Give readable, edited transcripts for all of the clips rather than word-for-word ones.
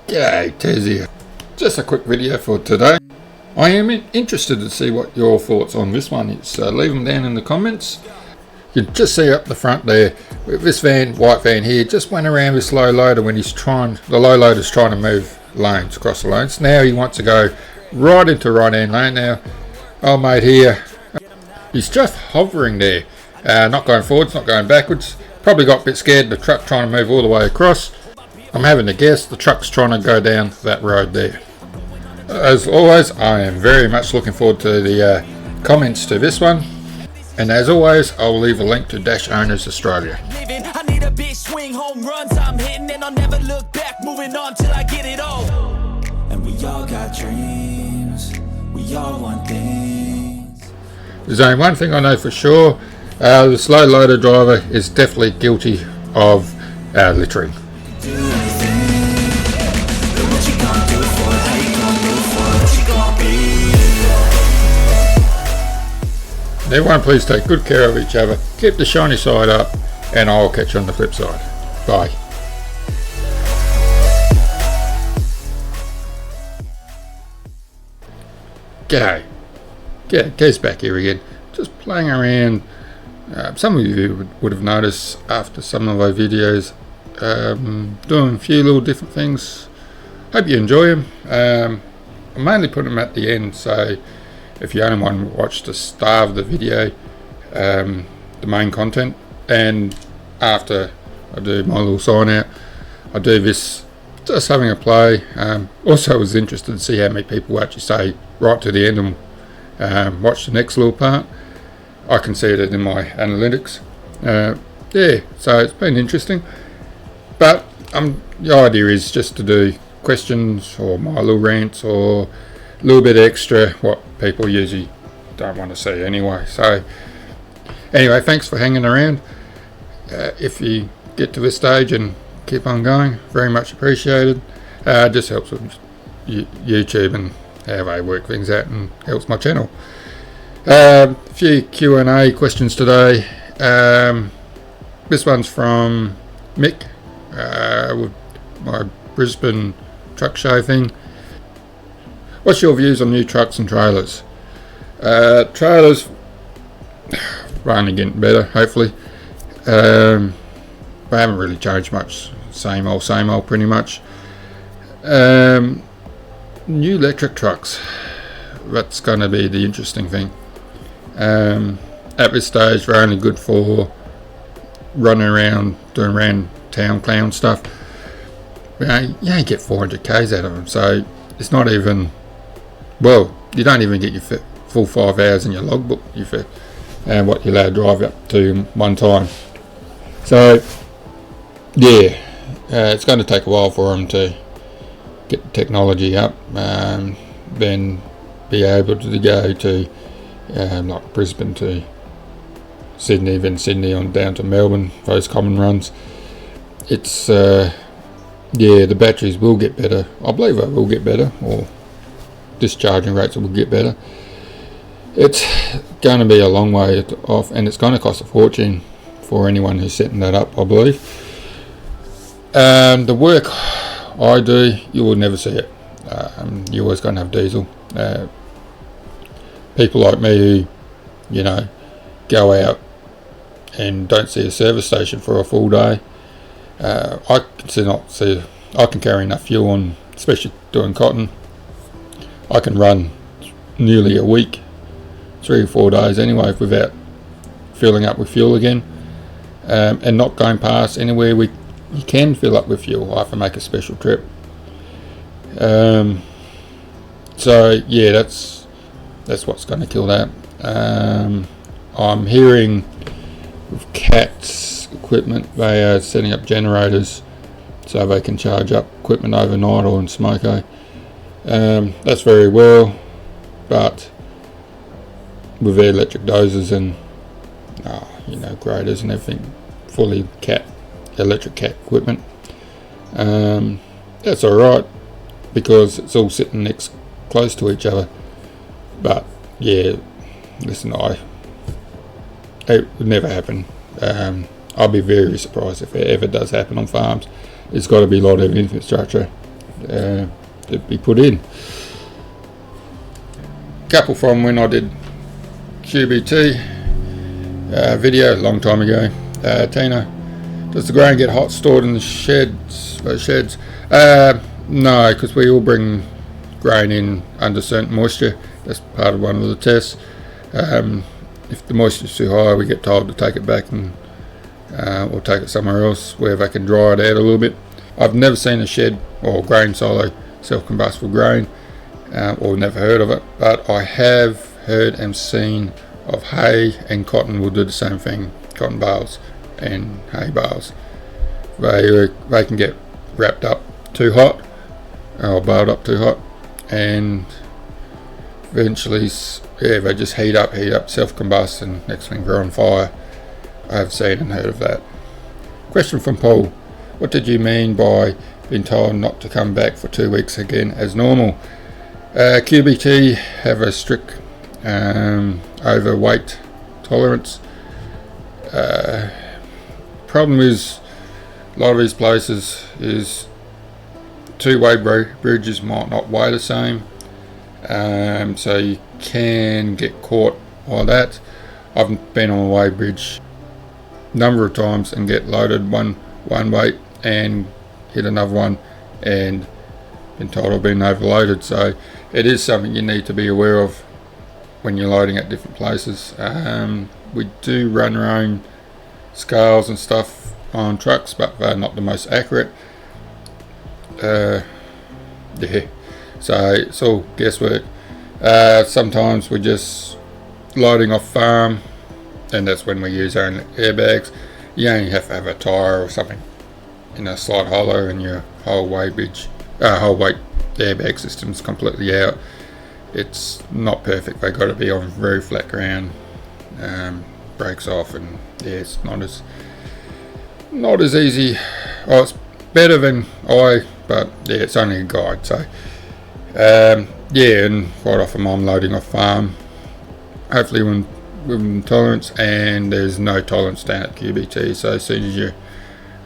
G'day, Tez here. Just a quick video for today. I am interested to see what your thoughts on this one is. Leave them down in the comments. You can just see up the front there, this van, white van here, just went around this low loader when the low loader's trying to move lanes, across the lanes. Now he wants to go right into right hand lane. Now, old mate here, he's just hovering there, not going forwards, not going backwards. Probably got a bit scared, the truck trying to move all the way across. I'm having to guess the truck's trying to go down that road there. As always, I am very much looking forward to the comments to this one. And as always, I'll leave a link to Dash Owners Australia. I need a big swing, home runs I'm hitting, and I'll never look back, moving on till I get it all. And we all got dreams, we all want things. There's only one thing I know for sure, the slow loader driver is definitely guilty of littering. Everyone please take good care of each other, keep the shiny side up, and I'll catch you on the flip side. Bye. G'day. Kez back here again, just playing around. Some of you would have noticed after some of my videos, doing a few little different things. Hope you enjoy them. I mainly put them at the end, so if you only want to watch the start of the video, the main content, and after I do my little sign out, I do this just having a play. Also was interested to see how many people actually stay right to the end and watch the next little part. I can see it in my analytics. Yeah, so it's been interesting, but the idea is just to do questions or my little rants or a little bit extra what people usually don't want to see anyway. So anyway, thanks for hanging around. If you get to this stage and keep on going, very much appreciated. It just helps with YouTube and how they work things out, and helps my channel. A few Q&A questions today. This one's from Mick with my Brisbane truck show thing. What's your views on new trucks and trailers? Trailers are only getting better, hopefully. They haven't really changed much. Same old pretty much. New electric trucks, that's going to be the interesting thing. At this stage they're only good for running around, doing around town clown stuff. You only get 400 k's out of them, so it's not even, well, you don't even get your full 5 hours in your logbook and what you're allowed to drive up to one time. So yeah, it's going to take a while for them to get the technology up, then be able to go to like Brisbane to Sydney, then Sydney on down to Melbourne, those common runs. It's yeah, the batteries will get better. I believe they will get better, or discharging rates will get better. It's going to be a long way off, and it's going to cost a fortune for anyone who's setting that up, I believe. The work I do, you will never see it. You're always going to have diesel. People like me who, go out and don't see a service station for a full day, I can carry enough fuel on, especially doing cotton. I can run nearly a week, 3 or 4 days anyway, without filling up with fuel again, and not going past anywhere you can fill up with fuel. I have to make a special trip. So yeah, that's what's going to kill that. I'm hearing with CAT's equipment, they are setting up generators so they can charge up equipment overnight or in Smoko. That's very well, but with their electric dozers and graders and everything, fully electric cat equipment, that's alright because it's all sitting close to each other. But yeah, listen, it would never happen. I'll be very surprised if it ever does happen on farms. It's got to be a lot of infrastructure to be put in. Couple from when I did QBT video a long time ago. Tina, does the grain get hot stored in the sheds? No, because we all bring grain in under certain moisture. That's part of one of the tests. If the moisture's too high, we get told to take it back and or take it somewhere else where they can dry it out a little bit. I've never seen a shed or grain silo self-combustible grain, or never heard of it, but I have heard and seen of hay and cotton will do the same thing. Cotton bales and hay bales, they can get wrapped up too hot or baled up too hot, and eventually they just heat up, self-combust, and next thing they're on fire. I've seen and heard of that. Question from Paul: what did you mean by being told not to come back for 2 weeks again as normal? QBT have a strict overweight tolerance. Problem is, a lot of these places is two-way bridges might not weigh the same, so you can get caught by that. I've been on a weigh bridge a number of times and get loaded one weight and hit another one and been told I've been overloaded. So it is something you need to be aware of when you're loading at different places. We do run our own scales and stuff on trucks, but they're not the most accurate. So it's all guesswork. Sometimes we're just loading off farm, and that's when we use our own airbags. You only have to have a tyre or something in a slight hollow, and your whole weight airbag system's completely out. It's not perfect. They got to be on very flat ground, brakes off, and it's not as easy. Oh, it's better than but it's only a guide. So and quite often I'm loading off farm, hopefully within tolerance, and there's no tolerance down at QBT. So as soon as you're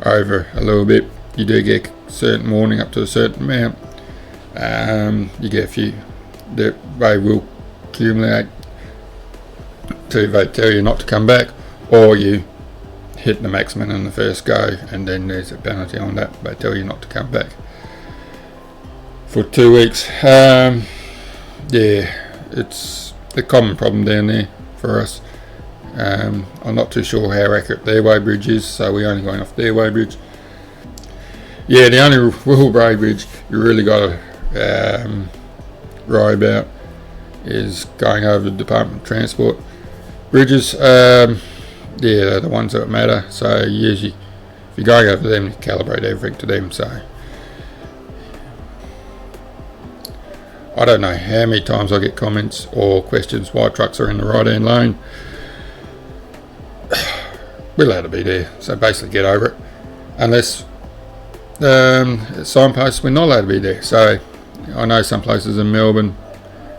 over a little bit, you do get certain warning up to a certain amount. You get a few that they will accumulate till they tell you not to come back, or you hit the maximum in the first go, and then there's a penalty on that. They tell you not to come back for 2 weeks. It's a common problem down there for us. I'm not too sure how accurate their weigh bridge is, so we're only going off their weigh bridge. The only real weigh bridge you really got to worry about is going over the Department of Transport bridges. They're the ones that matter. So usually, if you're going over them, you calibrate everything to them. So I don't know how many times I get comments or questions why trucks are in the right hand lane. We're allowed to be there, so basically get over it. Unless signposts, we're not allowed to be there. So I know some places in Melbourne,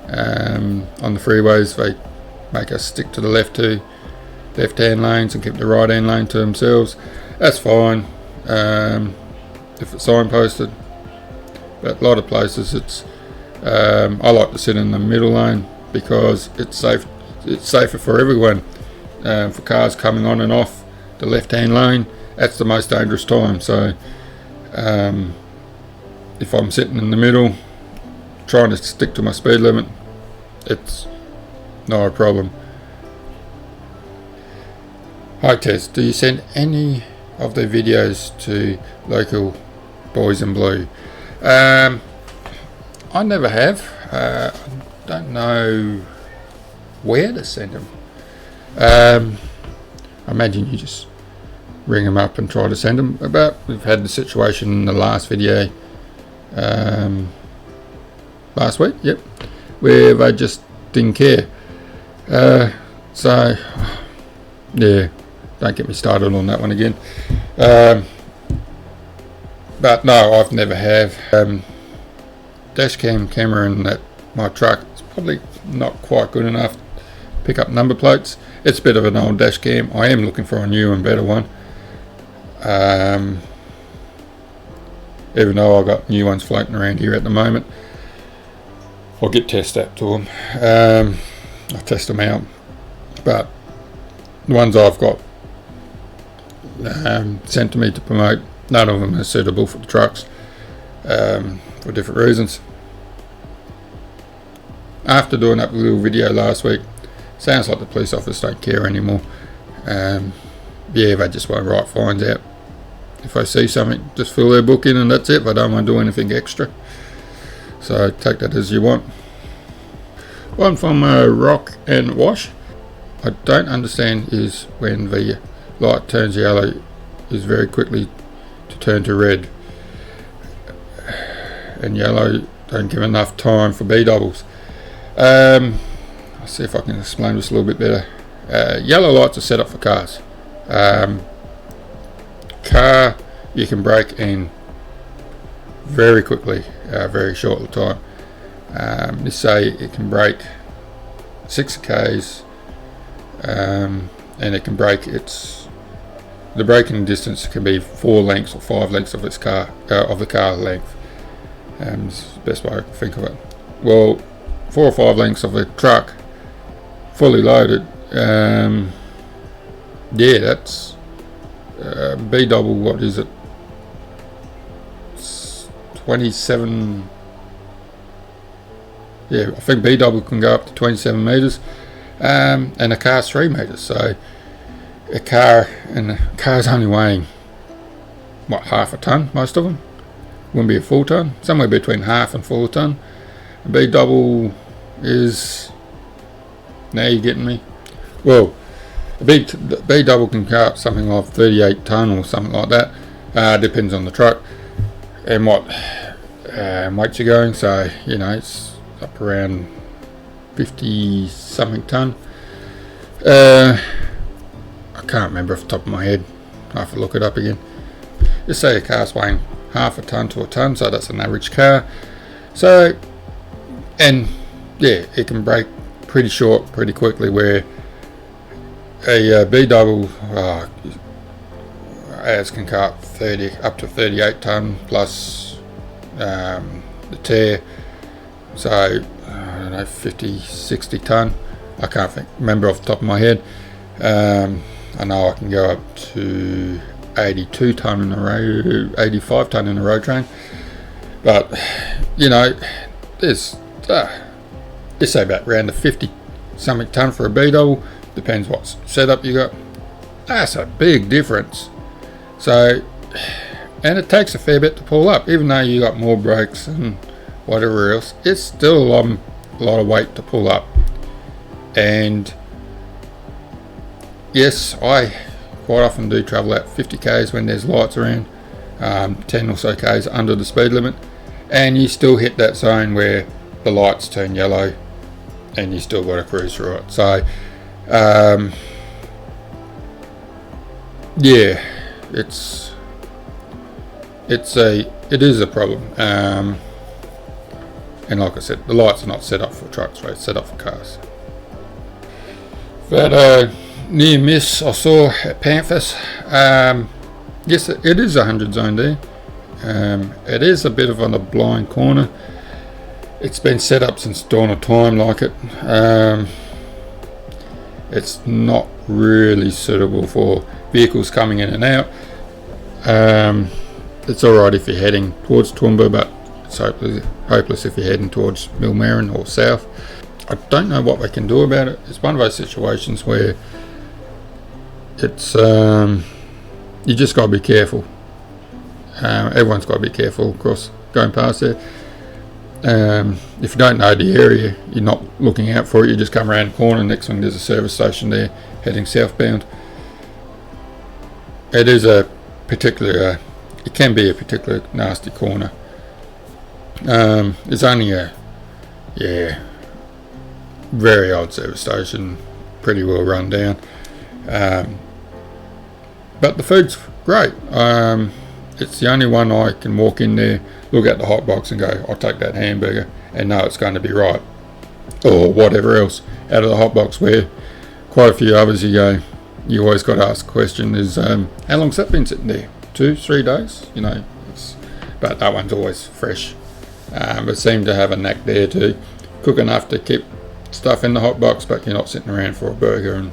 on the freeways, they make us stick to the left-hand lanes and keep the right-hand lane to themselves. That's fine if it's signposted, but a lot of places it's I like to sit in the middle lane because it's safe. It's safer for everyone. For cars coming on and off the left-hand lane, that's the most dangerous time. So if I'm sitting in the middle trying to stick to my speed limit, it's not a problem. Hi Tess, do you send any of the videos to local boys in blue? I never have. I don't know where to send them. I imagine you just ring them up and try to send them. We've had the situation in the last video last week, where they just didn't care. So don't get me started on that one again. But no, I've never have. Dash camera in my truck is probably not quite good enough to pick up number plates. It's a bit of an old dash cam. I am looking for a new and better one. even though I've got new ones floating around here at the moment. I'll get test app to them. I'll test them out, but the ones I've got sent to me to promote, none of them are suitable for the trucks, for different reasons. After doing that little video last week, sounds like the police officers don't care anymore. Yeah, they just want to write fines out. If they see something, just fill their book in and that's it. They don't want to do anything extra. So take that as you want. One from Rock and Wash. I don't understand is when the light turns yellow is very quickly to turn to red, and yellow don't give enough time for B doubles. I'll see if I can explain this a little bit better. Yellow lights are set up for cars. Car you can brake in very quickly, very short time. Let's say it can brake 6 k's, and it can brake the braking distance can be 4 lengths or 5 lengths of its car of the car length. It's the best way I can think of it. Well, 4 or 5 lengths of a truck fully loaded, yeah, that's B double, what is it, 27, yeah, I think B double can go up to 27 metres, and a car's 3 metres, so a car's only weighing, what, half a tonne, most of them, wouldn't be a full tonne, somewhere between half and full tonne. A B double is, now you're getting me, well, a B double can go up something like 38 tonne or something like that, depends on the truck and what weights you're going, so you know it's up around 50 something tonne. I can't remember off the top of my head, I have to look it up again. Just say a car's weighing half a tonne to a tonne, so that's an average car. So, and yeah, it can brake pretty short pretty quickly, where a B double as can cut 30 up to 38 tonne plus the tear, so I don't know, 50-60 tonne. I can't remember off the top of my head. I know I can go up to 82 tonne in a road, 85 tonne in a road train, but you know, there's let's say about around the 50 something tonne for a B double, depends what setup you got. That's a big difference. So, and it takes a fair bit to pull up, even though you got more brakes and whatever else, it's still a lot of weight to pull up. And yes, I quite often do travel at 50 k's when there's lights around, 10 or so k's under the speed limit, and you still hit that zone where the lights turn yellow and you still got to cruise through it. So yeah, it is a problem, and like I said, the lights are not set up for trucks, right? It's set up for cars. That near miss I saw at Panthers, yes, it is 100 zone there. It is a bit of on a blind corner. It's been set up since dawn of time like it. It's not really suitable for vehicles coming in and out. It's alright if you're heading towards Toowoomba, but it's hopeless if you're heading towards Millmerran or south. I don't know what they can do about it. It's one of those situations where it's you just got to be careful. Everyone's got to be careful, of course, going past there. If you don't know the area, you're not looking out for it, you just come around the corner, next thing there's a service station there heading southbound. It is a particular, it can be a particular nasty corner. It's only a, very old service station, pretty well run down, but the food's great. It's the only one I can walk in there, look at the hot box and go, I'll take that hamburger and know it's going to be right, or whatever else out of the hot box, where quite a few others you always got to ask the question is, how long's that been sitting there? 2-3 days, you know. but that one's always fresh. But seem to have a knack there to cook enough to keep stuff in the hot box, but you're not sitting around for a burger and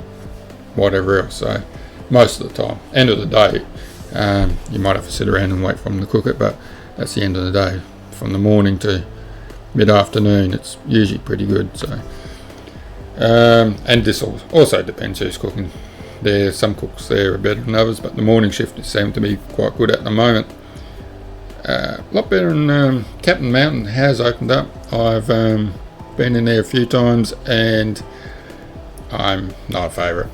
whatever else. So most of the time, end of the day, you might have to sit around and wait for them to cook it, but that's the end of the day. From the morning to mid-afternoon, it's usually pretty good. So and this also depends who's cooking. There's some cooks there are better than others, but the morning shift seems to be quite good at the moment. A lot better than Captain Mountain has opened up. I've been in there a few times and I'm not a favourite.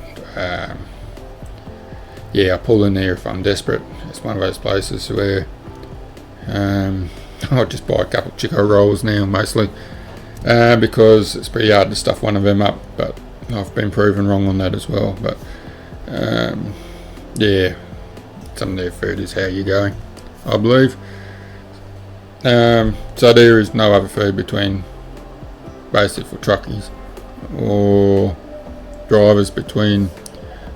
I pull in there if I'm desperate. It's one of those places where I'll just buy a couple of Chico rolls now mostly, because it's pretty hard to stuff one of them up, but I've been proven wrong on that as well. But some of their food is how you're going, I believe. So there is no other food between basically for truckies or drivers between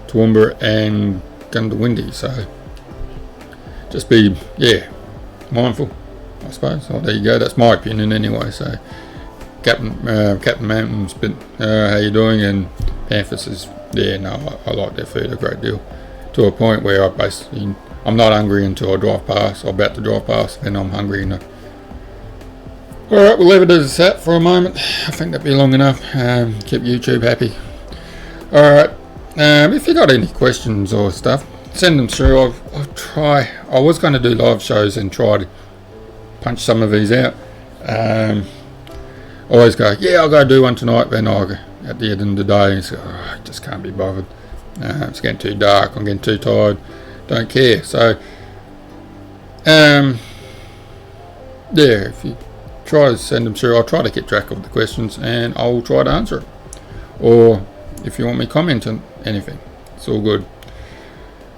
Toowoomba and Goondiwindi. So just be mindful, I suppose. Oh, there you go. That's my opinion anyway. So Captain Mountain's been how you doing, and Panthers is I like their food a great deal, to a point where I'm not hungry until I drive past, or about to drive past, and I'm hungry enough. Alright, we'll leave it as that for a moment. I think that'd be long enough. Keep YouTube happy. Alright, if you got any questions or stuff, send them through. I was going to do live shows and try to punch some of these out. Always go, I'll go do one tonight, then at the end of the day, so, I just can't be bothered. It's getting too dark, I'm getting too tired, don't care. So, if you try to send them through, I'll try to keep track of the questions and I'll try to answer it. Or if you want me to comment on anything, it's all good.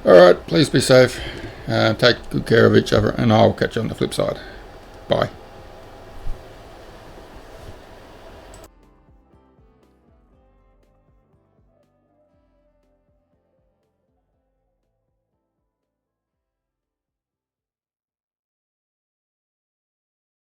Alright, please be safe, take good care of each other, and I'll catch you on the flip side. Bye.